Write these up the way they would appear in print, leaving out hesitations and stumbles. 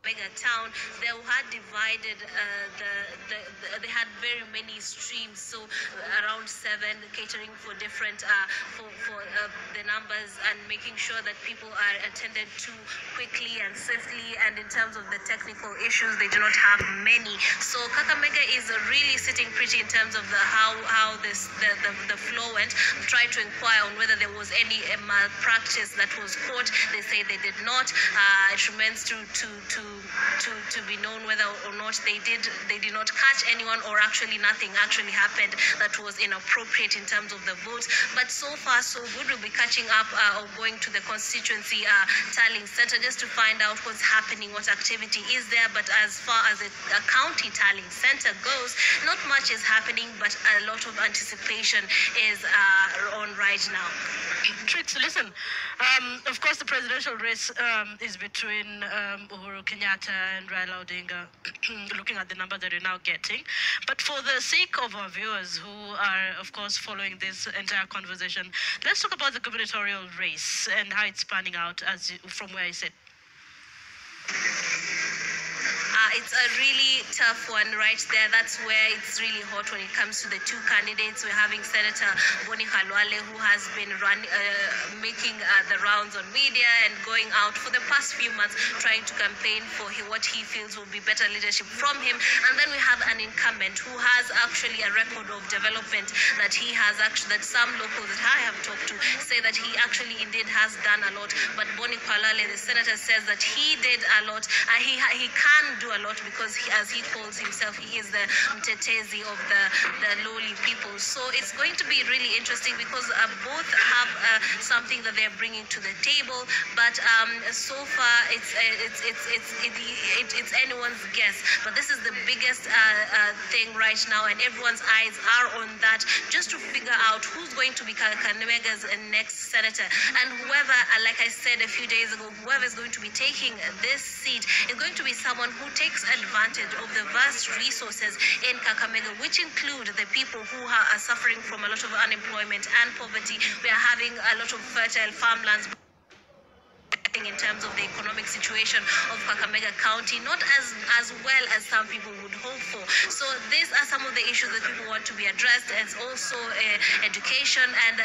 mega town, they had divided they had very many streams, so around 7, catering for different for the numbers and making sure that people are attended to quickly and swiftly, and in terms of the technical issues they do not have many. So Kakamega is really sitting pretty in terms of the how the flow went. Tried to inquire on whether there was any malpractice that was caught. They say they did not. It remains to be known whether or not they did not catch anyone, or actually nothing actually happened that was inappropriate in terms of the votes. But so far so good. We'll be catching up or going to the constituency tallying center just to find out what's happening, what activity is there. But as far as a county tallying center goes, not much is happening, but a lot of anticipation is on right now. Trix, listen, of course the presidential race is between Uhuru Kenyatta and Raila Odinga, looking at the number that you're now getting. But for the sake of our viewers who are, of course, following this entire conversation, let's talk about the gubernatorial race and how it's panning out from where I sit. It's a really tough one right there. That's where it's really hot when it comes to the two candidates. We're having Senator Boni Khalwale, who has been making the rounds on media and going out for the past few months trying to campaign for what he feels will be better leadership from him. And then we have an incumbent who has actually a record of development that he has that some locals that I have talked to say that he actually indeed has done a lot. But Boni Khalwale, the senator, says that he did a lot. He can do a lot because as he calls himself, he is the mtetezi of the lowly people. So it's going to be really interesting because both have something that they're bringing to the table. But so far it's anyone's guess. But this is the biggest thing right now, and everyone's eyes are on that, just to figure out who's going to be Kakameg's next senator. And whoever, like I said a few days ago, whoever is going to be taking this seat is going to be someone who takes advantage of the vast resources in Kakamega, which include the people who are suffering from a lot of unemployment and poverty. We are having a lot of fertile farmlands in terms of the economic situation of Kakamega County, not as well as some people would hope for. So these are some of the issues that people want to be addressed, as also education and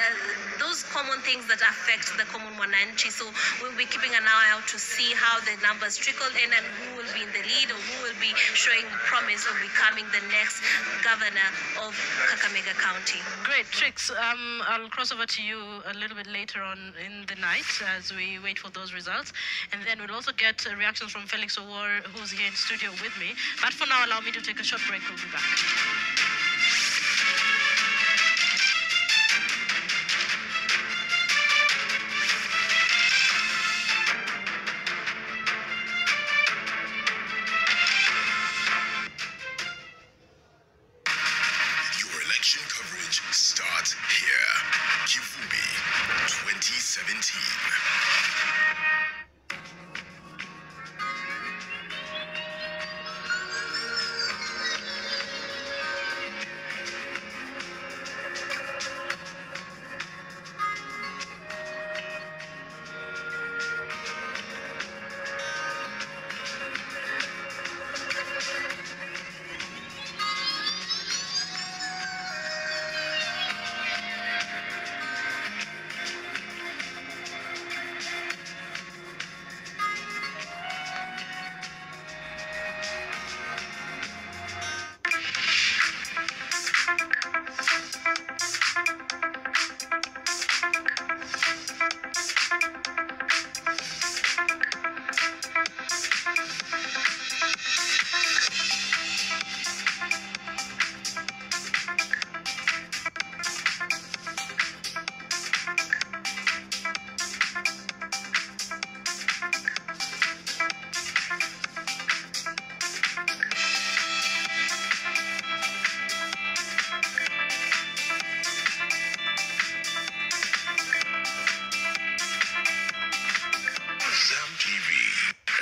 those common things that affect the common mwananchi. So we'll be keeping an eye out to see how the numbers trickle in and who will be in the lead or who will be showing promise of becoming the next governor of Kakamega County. Great, Trix. I'll cross over to you a little bit later on in the night as we wait for those results, and then we'll also get reactions from Felix Owor, who's here in studio with me. But for now, allow me to take a short break. We'll be back. Your election coverage starts here. Kifubi 2017.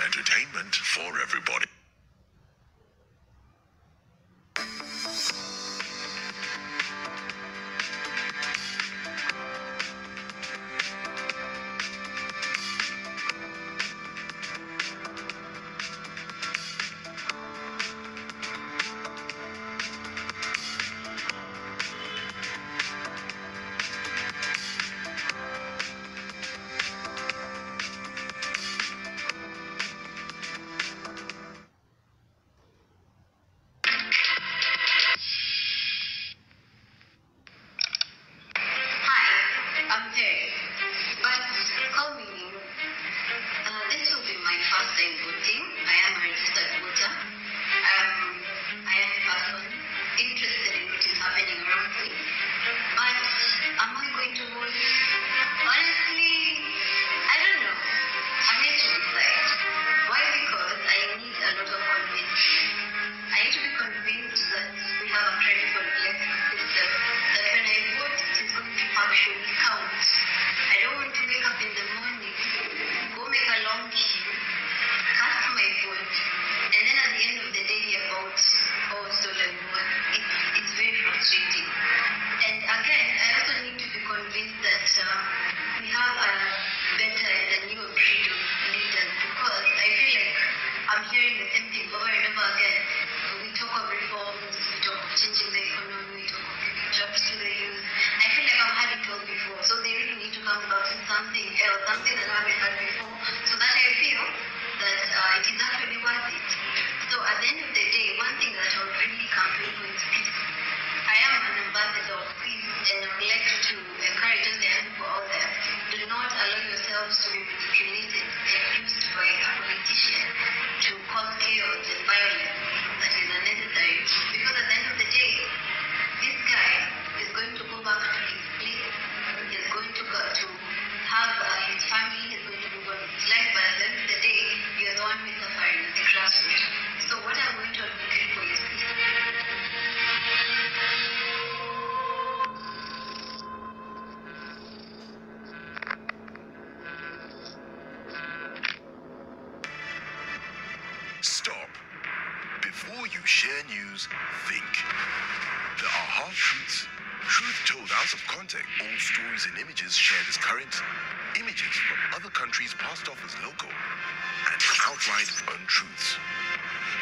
Entertainment for everybody. hearing the same thing over and over again. We talk of reforms, we talk of changing the economy, we talk of giving jobs to the youth. I feel like I've had it all before, so they really need to come back with something else, something that I haven't had before, so that I feel that it is actually worth it. So at the end of the day, one thing that I would really campaign for is peace. I am an ambassador of peace, and I would like to encourage all the young people out there, do not allow yourselves to be manipulated and used by a politician to cause chaos and violence that is unnecessary. Because at the end of the day, this guy is going to go back to his place. He's going to go to have his family, he's going to move on with his life, but at the end of the day, you're the one who is suffering at the grassroots. So what I'm going to advocate for is peace. Stop. Before you share news, think. There are half-truths, truth told out of context. All stories and images shared as current, images from other countries passed off as local, and outright untruths.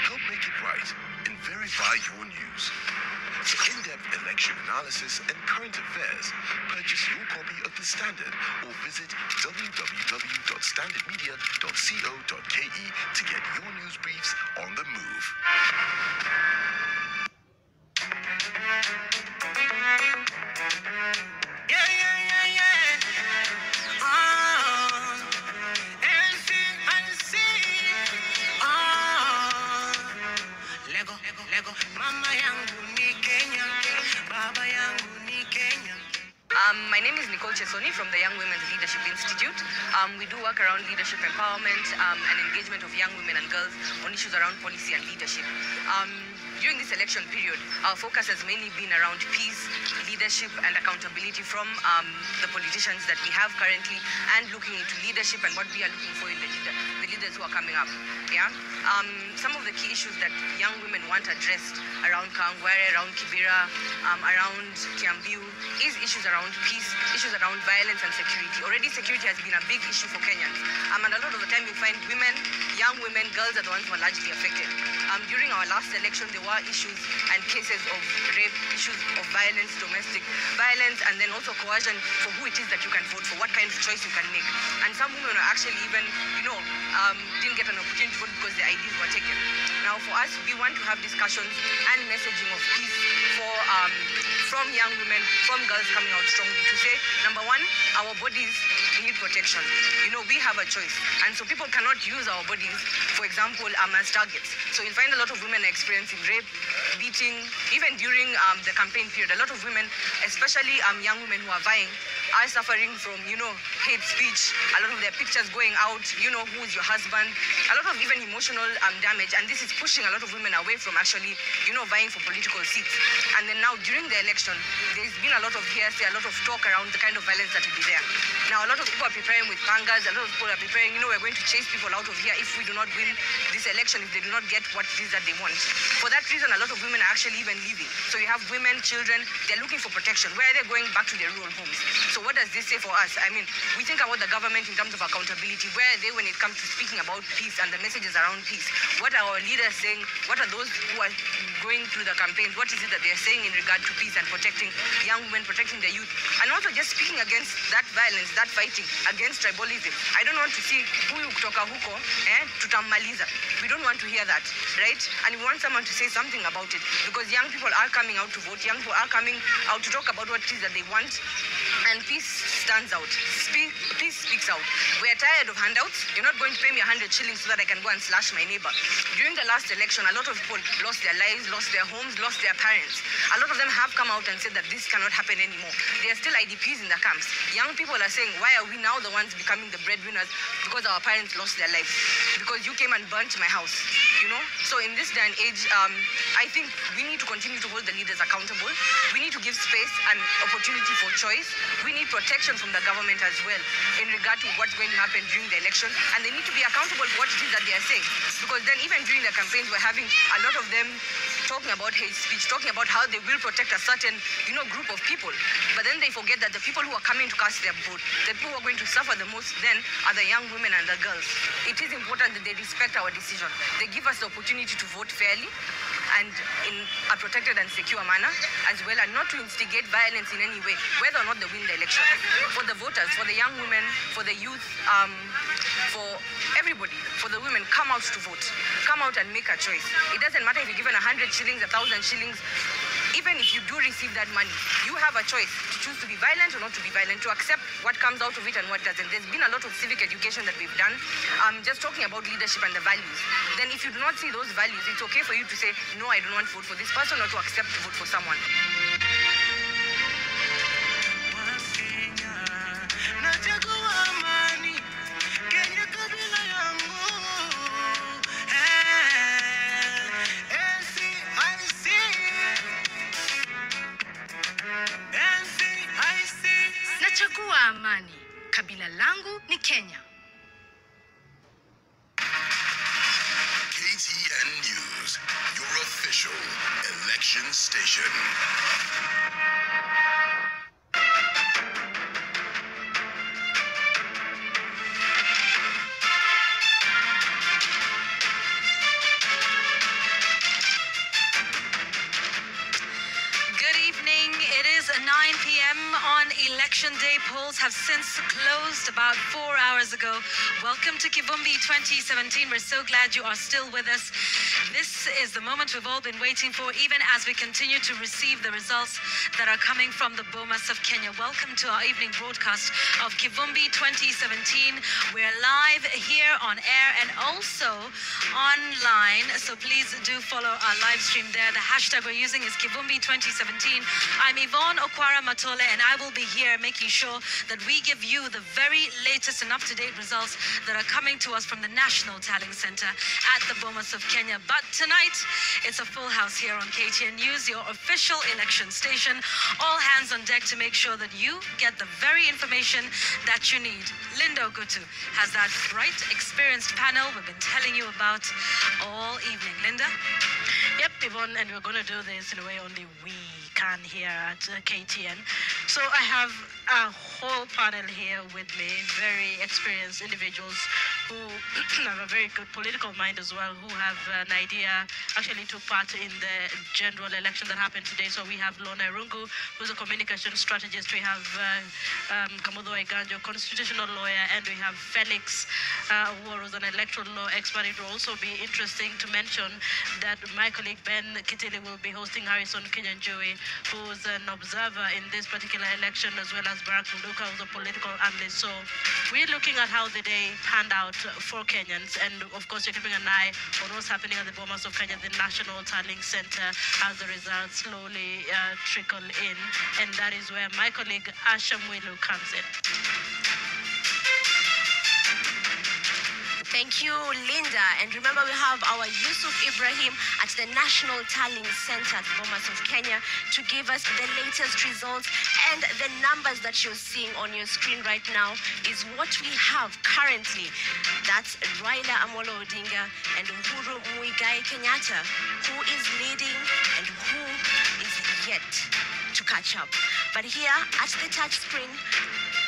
Help make it right and verify your news. For in-depth election analysis and current affairs, purchase your copy of The Standard or visit www.standardmedia.co.ke to get your news briefs on the move. My name is Nicole Chesoni from the Young Women's Leadership Institute. We do work around leadership empowerment and engagement of young women and girls on issues around policy and leadership. During this election period, our focus has mainly been around peace, leadership, and accountability from the politicians that we have currently, and looking into leadership and what we are looking for in the leaders who are coming up. Yeah. Some of the key issues that young women want addressed around Kangware, around Kibera, around Kiambu, is issues around peace, issues around violence and security. Already security has been a big issue for Kenyans. And a lot of the time you find women, young women, girls are the ones who are largely affected. During our last election, there were issues and cases of rape, issues of violence, domestic violence, and then also coercion for who it is that you can vote for, what kind of choice you can make. And some women are actually even, didn't get an opportunity to vote because their IDs were taken. Now for us, we want to have discussions and messaging of peace from young women, from girls coming out strongly to say, number one, our bodies need protection. We have a choice. And so people cannot use our bodies, for example, as targets. So you'll find a lot of women experiencing rape, beating, even during the campaign period. A lot of women, especially young women who are vying, are suffering from, hate speech, a lot of their pictures going out, who is your husband, a lot of even emotional damage. And this is pushing a lot of women away from actually, vying for political seats. And then now during the election, there's been a lot of hearsay, a lot of talk around the kind of violence that will be there. Now, a lot of people are preparing with pangas, a lot of people are preparing, we're going to chase people out of here if we do not win this election, if they do not get what it is that they want. For that reason, a lot of women are actually even leaving. So you have women, children, they're looking for protection. Where are they going? Back to their rural homes. So what does this say for us? I mean, we think about the government in terms of accountability. Where are they when it comes to speaking about peace and the messages around peace? What are our leaders saying? What are those who are going through the campaigns? What is it that they're saying in regard to peace and protecting young women, protecting the youth? And also just speaking against that violence, that fighting, against tribalism. I don't want to see huyu kutoka huko, tutamaliza. We don't want to hear that, right? And we want someone to say something about it, because young people are coming out to vote, young people are coming out to talk about what it is that they want, and peace stands out. Peace speaks out. We are tired of handouts. You're not going to pay me 100 shillings so that I can go and slash my neighbor. During the last election, a lot of people lost their lives, lost their homes, lost their parents. A lot of them have come out and said that this cannot happen anymore. There are still IDPs in the camps. Young people are saying, why are we now the ones becoming the breadwinners? Because our parents lost their lives. Because you came and burnt my house, So in this day and age, I think we need to continue to hold the leaders accountable. We need to give space and opportunity for choice. We need protection from the government as well in regard to what's going to happen during the election. And they need to be accountable for what it is that they are saying. Because then even during the campaigns, we're having a lot of them talking about hate speech, talking about how they will protect a certain, group of people. But then they forget that the people who are coming to cast their vote, the people who are going to suffer the most then are the young women and the girls. It is important that they respect our decision. They give us the opportunity to vote fairly and in a protected and secure manner as well, and not to instigate violence in any way, whether or not they win the election. For the voters, for the young women, for the youth, for everybody, for the women, come out to vote. Come out and make a choice. It doesn't matter if you're given 100 shillings, 1,000 shillings. Even if you do receive that money, you have a choice to choose to be violent or not to be violent, to accept what comes out of it and what doesn't. There's been a lot of civic education that we've done, just talking about leadership and the values. Then if you do not see those values, it's okay for you to say, no, I don't want to vote for this person, or to accept to vote for someone. Nachagua amani. Kabila langu ni Kenya. KTN News, your official election station. It is 9 p.m. on Election Day. Polls have since closed about 4 hours ago. Welcome to Kivumbi 2017. We're so glad you are still with us. This is the moment we've all been waiting for, even as we continue to receive the results that are coming from the Bomas of Kenya. Welcome to our evening broadcast of Kivumbi 2017. We're live here on air and also online, so please do follow our live stream there. The hashtag we're using is Kivumbi 2017. I'm Yvonne Okwara Matole, and I will be here making sure that we give you the very latest and up-to-date results that are coming to us from the National Tallying Center at the Bomas of Kenya. But tonight, it's a full house here on KTN News, your official election station. All hands on deck to make sure that you get the very information that you need. Linda Ogutu has that bright, experienced panel we've been telling you about all evening. Linda? Yep, Yvonne, and we're going to do this in a way only we can here at KTN. So I have a whole panel here with me, very experienced individuals who have a very good political mind as well, who have an idea, actually took part in the general election that happened today. So we have Lona Rungu, who's a communication strategist. We have Kamudho Iganjo, constitutional lawyer, and we have Felix, who is an electoral law expert. It will also be interesting to mention that my colleague Ben Kitili will be hosting Harrison Kinyanjui, who's an observer in this particular election, as well as Barack Muluka, who's a political analyst. So we're looking at how the day panned out for Kenyans, and of course you're keeping an eye on what's happening at the Bomas of Kenya, the National Tallying Center, as the results slowly trickle in, and that is where my colleague Asha Mwilu comes in. Thank you, Linda. And remember, we have our Yusuf Ibrahim at the National Tallying Center at Bomas of Kenya to give us the latest results. And the numbers that you're seeing on your screen right now is what we have currently. That's Raila Amolo Odinga and Uhuru Muigai Kenyatta, who is leading and who is yet to catch up. But here at the touch screen,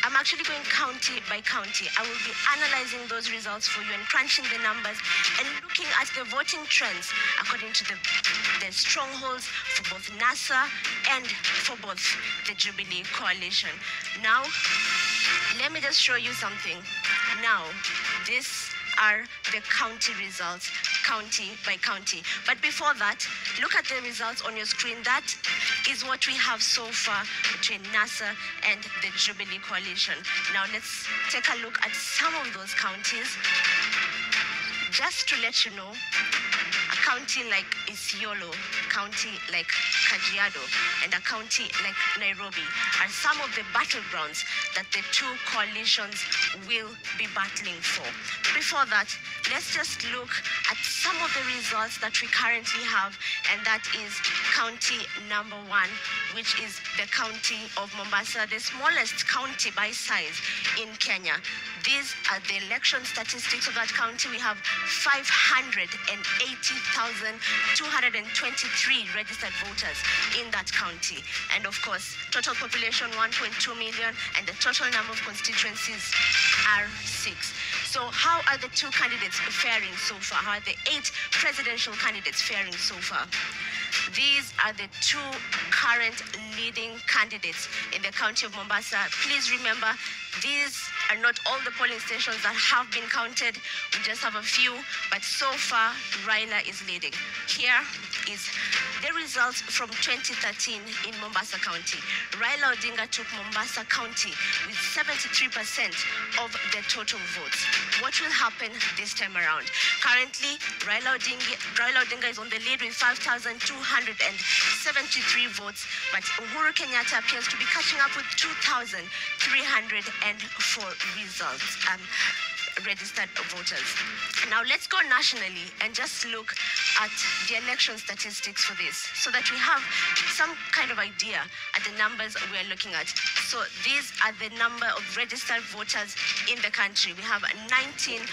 I'm actually going county by county. I will be analyzing those results for you and crunching the numbers and looking at the voting trends according to the strongholds for both NASA and for both the Jubilee coalition. Now, let me just show you something. Now, these are the county results, county by county. But before that, look at the results on your screen. That is what we have so far between NASA and the Jubilee coalition. Now let's take a look at some of those counties. Just to let you know, a county like Isiolo, county like Kajiado, and a county like Nairobi are some of the battlegrounds that the two coalitions will be battling for. Before that, let's just look at some of the results that we currently have, and that is county number 1, which is the county of Mombasa, the smallest county by size in Kenya. These are the election statistics of that county. We have 580,000 5,223 registered voters in that county. And of course, total population 1.2 million, and the total number of constituencies are 6. So how are the two candidates faring so far? How are the 8 presidential candidates faring so far? These are the 2 current leading candidates in the county of Mombasa. Please remember, these are not all the polling stations that have been counted. We just have a few, but so far, Raila is leading. Here is the results from 2013 in Mombasa County. Raila Odinga took Mombasa County with 73% of the total votes. What will happen this time around? Currently, Raila Odinga is on the lead with 5,273 votes, but Uhuru Kenyatta appears to be catching up with 2,304 results. Registered voters. Now let's go nationally and just look at the election statistics for this so that we have some kind of idea at the numbers we're looking at. So these are the number of registered voters in the country. We have 19.61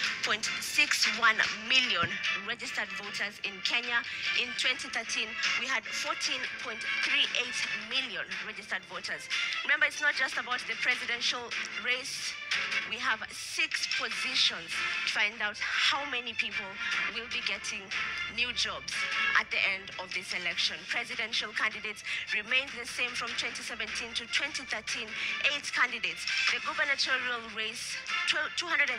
million registered voters in Kenya. In 2013, we had 14.38 million registered voters. Remember, it's not just about the presidential race. We have 6 positions to find out how many people will be getting new jobs at the end of this election. Presidential candidates remained the same from 2017 to 2013. 8 candidates. The gubernatorial race, 236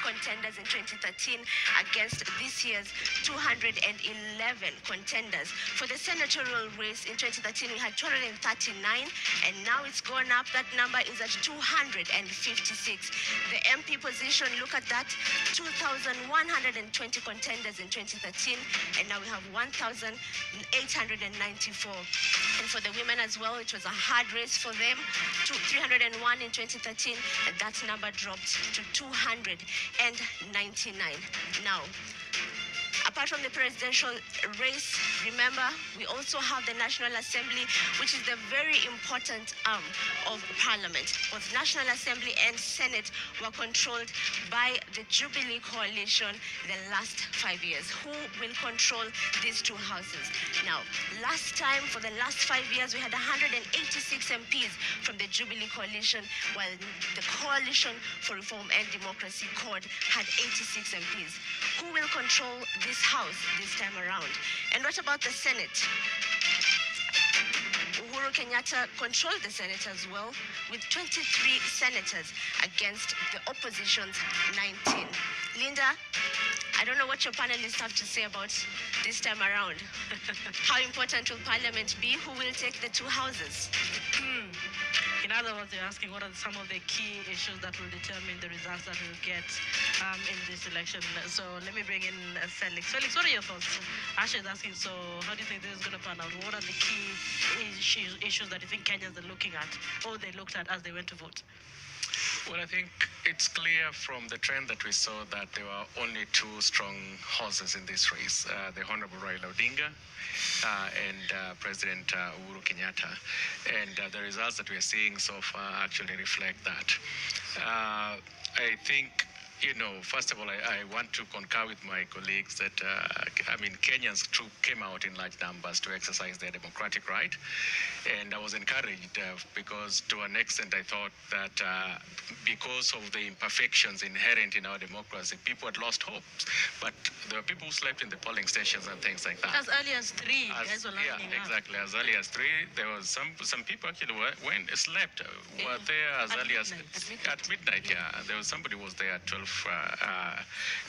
contenders in 2013 against this year's 211 contenders. For the senatorial race in 2013, we had 239, and now it's gone up. That number is at 256. The MP position, look at that, 2,120 contenders in 2013, and now we have 1,894. And for the women as well, it was a hard race for them, 301 in 2013, and that number dropped to 299. Now, apart from the presidential race, remember, we also have the National Assembly, which is the very important arm of Parliament. Both National Assembly and Senate were controlled by the Jubilee coalition the last 5 years. Who will control these 2 houses? Now, last time, for the last 5 years, we had 186 MPs from the Jubilee coalition, while the Coalition for Reform and Democracy, CORD, had 86 MPs. Who will control this house this time around? And what about the Senate? Uhuru Kenyatta controlled the Senate as well, with 23 senators against the opposition's 19. Linda, I don't know what your panelists have to say about this time around. How important will Parliament be? Who will take the 2 houses? In other words, you're asking what are some of the key issues that will determine the results that we'll get in this election. So let me bring in Felix. Felix, what are your thoughts? Asha is asking, so how do you think this is going to pan out? What are the key issues that you think Kenyans are looking at, or they looked at as they went to vote? Well, I think it's clear from the trend that we saw that there were only 2 strong horses in this race, the Honorable Raila Odinga and President Uhuru Kenyatta. And the results that we are seeing so far actually reflect that. I think, first of all, I want to concur with my colleagues that, Kenyans came out in large numbers to exercise their democratic right. And I was encouraged because to an extent I thought that because of the imperfections inherent in our democracy, people had lost hope. But there were people who slept in the polling stations and things like that. As early as 3, guys were lining up. Exactly. As early as 3, there was some people actually slept, were there as early as at midnight. Yeah, there was somebody who was there at 12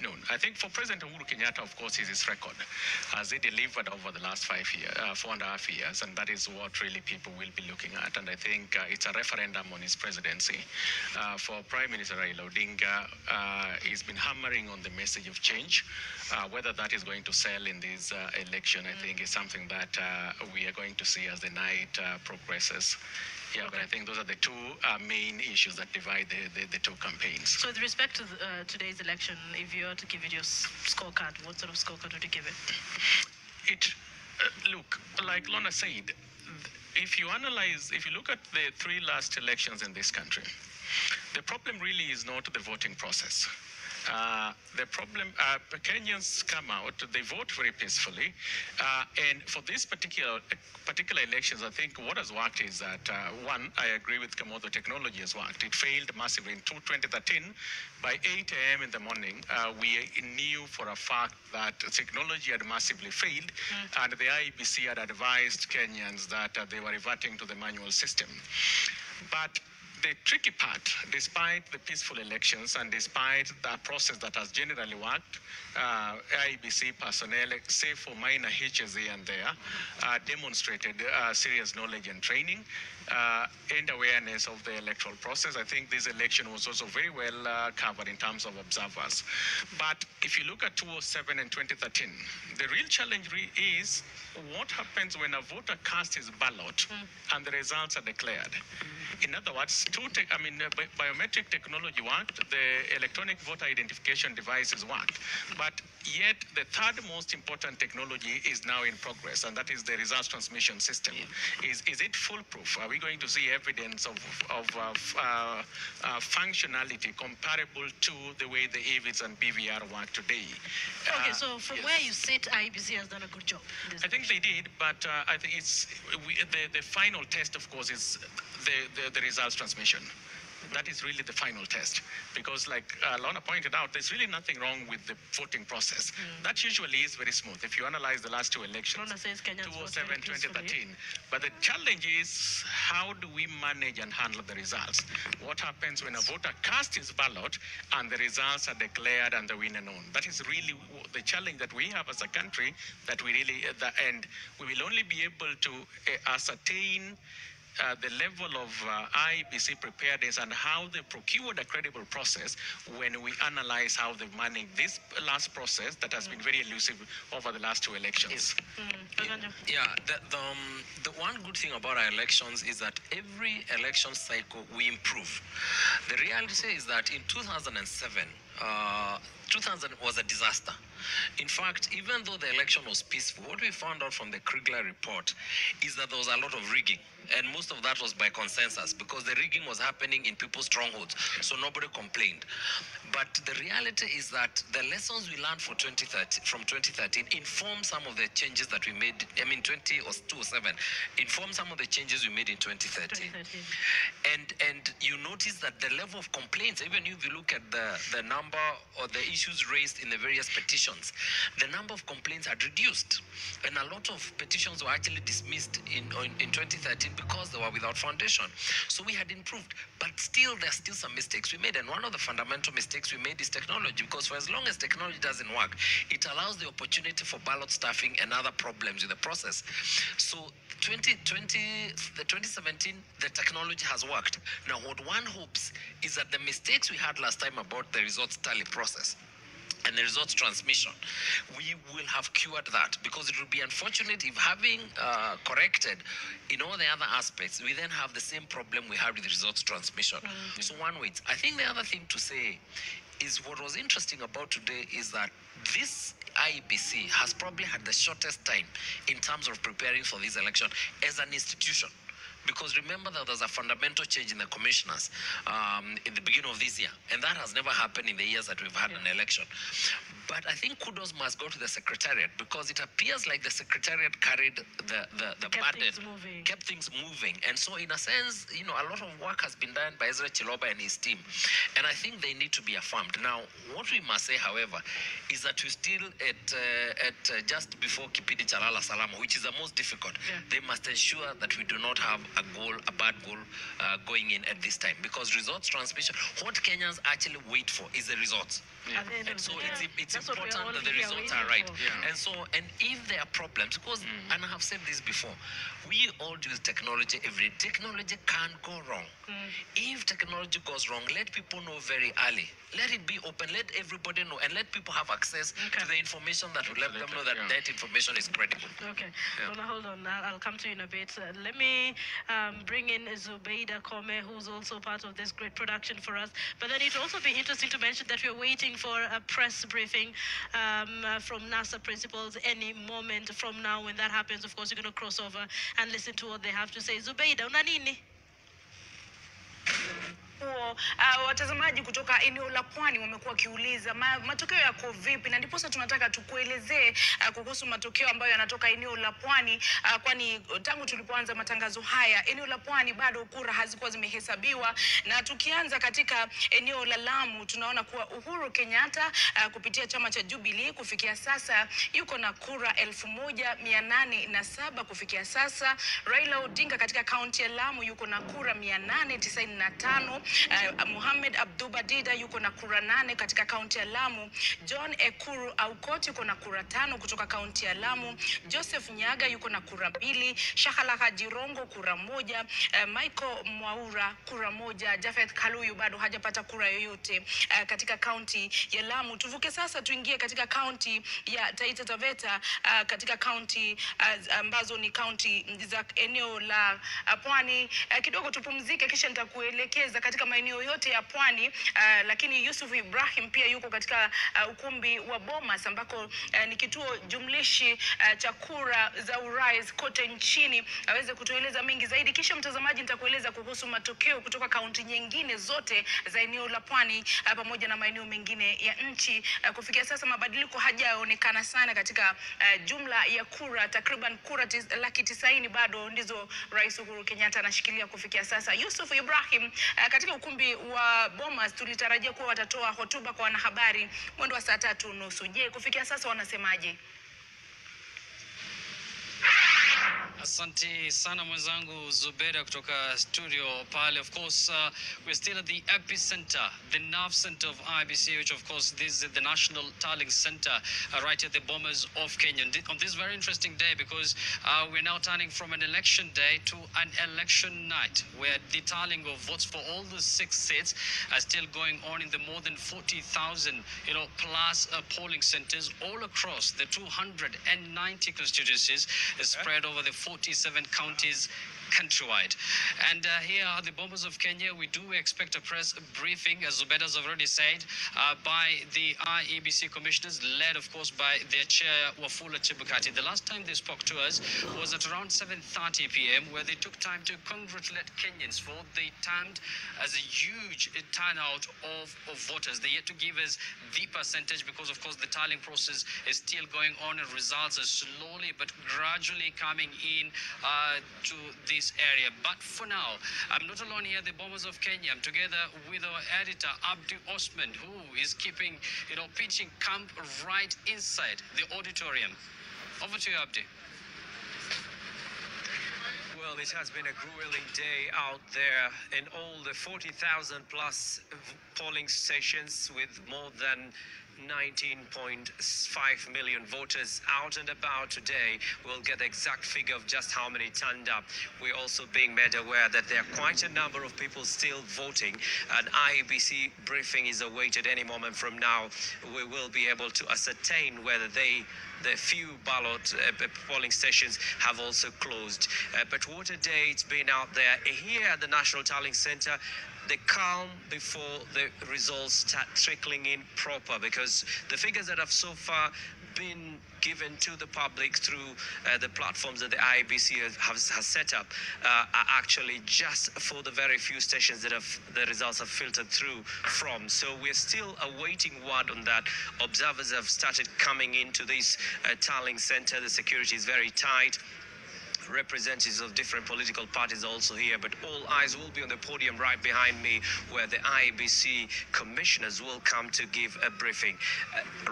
noon. I think for President Uhuru Kenyatta, of course, is his record as he delivered over the last 4.5 years, and that is what really people will be looking at. And I think it's a referendum on his presidency. For Prime Minister Raila Odinga, he's been hammering on the message of change. Whether that is going to sell in this election, I think is something that we are going to see as the night progresses. Yeah, but I think those are the 2 main issues that divide the 2 campaigns. So with respect to today's election, if you were to give it your scorecard, what sort of scorecard would you give it? Look, like Lorna said, if you look at the 3 last elections in this country, the problem really is not the voting process. The problem, Kenyans come out, they vote very peacefully, and for these particular elections, I think what has worked is that one, I agree with Kamodo, technology has worked. It failed massively in 2013. By 8 a.m. in the morning, we knew for a fact that technology had massively failed, and the IEBC had advised Kenyans that they were reverting to the manual system. But the tricky part, despite the peaceful elections and despite the process that has generally worked, IEBC personnel, save for minor hitches here and there, demonstrated serious knowledge and training and awareness of the electoral process. I think this election was also very well covered in terms of observers. But if you look at 2007 and 2013, the real challenge is what happens when a voter casts his ballot and the results are declared. In other words, biometric technology worked, the electronic voter identification devices worked, but yet the third most important technology is now in progress, and that is the results transmission system. Is it foolproof? Are we going to see evidence of functionality comparable to the way the AVIS and BVR work today? Okay, so from where you sit, IEBC has done a good job. I think they did, but I think the final test, of course, is the results transmission. That is really the final test, because like Lorna pointed out, there's really nothing wrong with the voting process. That usually is very smooth. If you analyze the last two elections, 2007, 2013. But the challenge is, how do we manage and handle the results? What happens when a voter casts his ballot and the results are declared and the winner known? That is really the challenge that we have as a country, that we really, at the end, we will only be able to ascertain the level of IEBC preparedness and how they procured a credible process when we analyze how they managed this last process that has been very elusive over the last two elections. Yeah, the one good thing about our elections is that every election cycle we improve. The reality is that in 2007, 2000 was a disaster. In fact, even though the election was peaceful, what we found out from the Kriegler report is that there was a lot of rigging. And most of that was by consensus, because the rigging was happening in people's strongholds. So nobody complained. But the reality is that the lessons we learned from 2013 inform some of the changes that we made, 2007, inform some of the changes we made in 2013. And you notice that the level of complaints, even if you look at the number or the issues raised in the various petitions, the number of complaints had reduced. And a lot of petitions were actually dismissed in 2013 because they were without foundation. So we had improved, but still there's still some mistakes we made. And one of the fundamental mistakes we made is technology, because for as long as technology doesn't work, it allows the opportunity for ballot stuffing and other problems with the process. So 2017, the technology has worked. Now what one hopes is that the mistakes we had last time about the results tally process and the results transmission, we will have cured that, because it would be unfortunate if, having corrected in all the other aspects, we then have the same problem we had with the results transmission. So one waits. I think the other thing to say is, what was interesting about today is that this IEBC has probably had the shortest time in terms of preparing for this election as an institution. Because remember that there's a fundamental change in the commissioners in the beginning of this year. And that has never happened in the years that we've had an election. But I think kudos must go to the Secretariat, because it appears like the Secretariat carried the burden, kept things moving. And so in a sense, a lot of work has been done by Ezra Chiloba and his team. And I think they need to be affirmed. Now, what we must say, however, is that we're still at just before Kipindi Chalala Salama, which is the most difficult. They must ensure that we do not have a bad goal going in at this time, because results transmission, what Kenyans actually wait for is the results. And so it's important that the results are right. And so, and if there are problems, because, and I have said this before, we all use technology every day. Technology can't go wrong. If technology goes wrong, let people know very early. Let it be open, let everybody know, and let people have access to the information that will let them know that that information is credible. Okay, hold on. I'll come to you in a bit. Let me bring in Zubeida Kome, who's also part of this great production for us. But then it'll also be interesting to mention that we're waiting for a press briefing from NASA principals any moment from now. When that happens, of course, you're going to cross over and listen to what they have to say. Zubeida, una nini? ambao watazamaji kutoka eneo la Pwani wamekuwa wakiuliza matokeo yako vipi, na ndiposa tunataka tukuelezee kuhusu matokeo ambayo yanatoka eneo la Pwani, kwani tangu tulipoanza matangazo haya eneo la Pwani bado kura hazikuwa zimehesabiwa. Na tukianza katika eneo la Lamu, tunaona kuwa Uhuru Kenyatta kupitia chama cha Jubilee kufikia sasa yuko na kura 1807 kufikia sasa. Raila Odinga katika kaunti ya Lamu yuko na kura 895. Mohamed Abduba Dida yuko na kura 8 katika kaunti ya Lamu. John Ekuru Aukot yuko na kura 5 kutoka kaunti ya Lamu. Joseph Nyaga yuko na kura 2. Shahala Hajirongo kura 1. Michael Mwaura kura 1. Jafeth Kaluyu bado hajapata kura yoyote katika kaunti ya Lamu. Tuvuke sasa tuingie katika kaunti ya Taita Taveta, katika kaunti ambazo ni kaunti za eneo la Pwani. Kidogo tupumzike kisha nitakuelekeza katika maeneo yote ya Pwani, lakini Yusuf Ibrahim pia yuko katika ukumbi wa Bomas ambako ni kituo jumlishi cha kura za urais kote nchini, aweze kutueleza mengi zaidi. Kisha mtazamaji, nitakueleza kuhusu matokeo kutoka kaunti nyingine zote za eneo la Pwani pamoja na maeneo mengine ya nchi. Kufikia sasa mabadiliko hajaonekana sana katika jumla ya kura, takriban kura 90,000 bado ndizo Rais Uhuru Kenyatta anashikilia kufikia sasa. Yusuf Ibrahim, katika ukumbi wa Bomas tulitarajia kuwa watatoa hotuba kwa wanahabari mwendo wa saa 3:30. Je, kufikia sasa wanasemaje? Asante sana mwenzangu Zubeda kutoka studio pale. Of course, we're still at the epicenter, the nerve center of IBC, which of course this is the National Tallying Center right at the Bomas of Kenya. On this very interesting day, because we're now turning from an election day to an election night, where the tallying of votes for all the 6 seats are still going on in the more than 40,000, plus polling centers all across the 290 constituencies spread over the 47 counties countrywide. And here at the Bomas of Kenya, we do expect a press briefing, as Zubeda has already said, by the IEBC commissioners, led of course by their chair Wafula Chebukati. The last time they spoke to us was at around 7:30 p.m., where they took time to congratulate Kenyans for what they termed as a huge turnout of voters. They yet to give us the percentage, because of course the tallying process is still going on and results are slowly but gradually coming in to this area. But for now, I'm not alone here at the Bomas of Kenya. I'm together with our editor Abdi Osman, who is keeping pitching camp right inside the auditorium. Over to you, Abdi. Well, it has been a grueling day out there in all the 40,000 plus polling stations, with more than 19.5 million voters out and about today. We'll get the exact figure of just how many turned up. We're also being made aware that there are quite a number of people still voting. An IEBC briefing is awaited any moment from now. We will be able to ascertain whether the few ballot polling stations have also closed. But what a day it's been out there. Here at the National Tallying Center, the calm before the results start trickling in proper, because the figures that have so far been given to the public through the platforms that the IEBC has set up are actually just for the very few stations that the results have filtered through from. So we're still awaiting word on that. Observers have started coming into this tallying center. The security is very tight. Representatives of different political parties are also here, but all eyes will be on the podium right behind me, where the IEBC commissioners will come to give a briefing.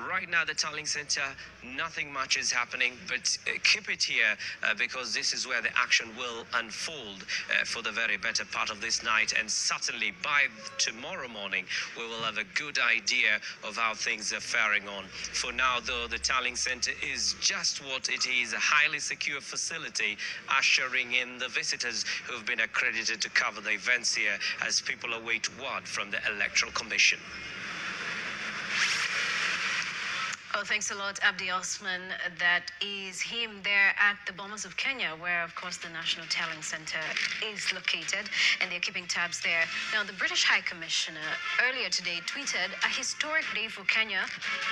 Right now, the tallying center, nothing much is happening, but keep it here because this is where the action will unfold for the very better part of this night. And certainly by tomorrow morning, we will have a good idea of how things are faring on. For now, though, the tallying center is just what it is, a highly secure facility, ushering in the visitors who have been accredited to cover the events here as people await word from the Electoral Commission. Well, thanks a lot, Abdi Osman. That is him there at the Bomas of Kenya, where, of course, the National Tallying Center is located, and they're keeping tabs there. Now, the British High Commissioner earlier today tweeted, "A historic day for Kenya.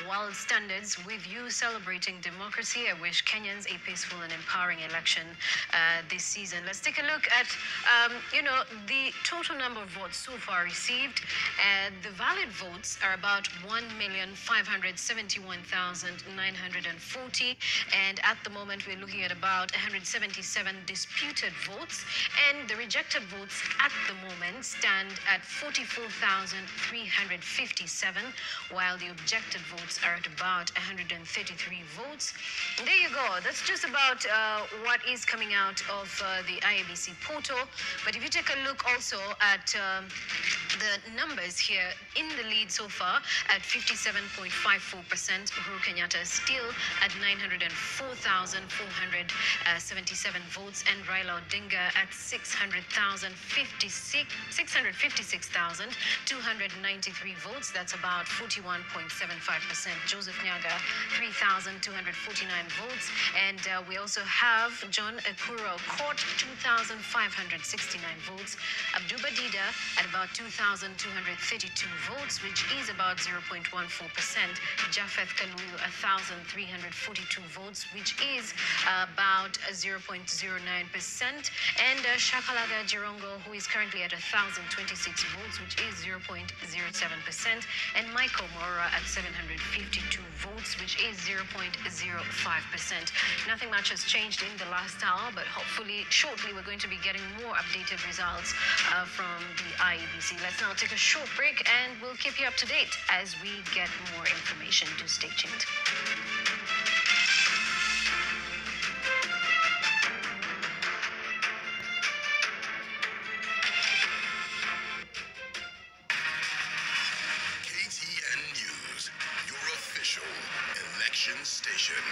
World standards, with you celebrating democracy. I wish Kenyans a peaceful and empowering election this season." Let's take a look at, the total number of votes so far received. The valid votes are about 1,571,940, and at the moment we're looking at about 177 disputed votes, and the rejected votes at the moment stand at 44,357, while the objected votes are at about 133 votes. And there you go. That's just about what is coming out of the IEBC portal. But if you take a look also at the numbers here in the lead so far at 57.54%, Uhuru Kenyatta is still at 904,477 votes, and Raila Odinga at 656,293 votes. That's about 41.75%. Joseph Nyaga, 3,249 votes. And we also have John Ekuro Court, 2,569 votes. Abduba Dida at about 2,232 votes, which is about 0.14%. Japheth Kaluyu, 1,342 votes, which is about 0.09%. And Shakalaga Jirongo, who is currently at 1,026 votes, which is 0.07%. And Michael Mora at 752 votes, which is 0.05%. Nothing much has changed in the last hour, but hopefully shortly we're going to be getting more updated results from the IEBC. Let's now take a short break, and we'll keep you up to date as we get more information. Do stay tuned. KTN News, your official election station.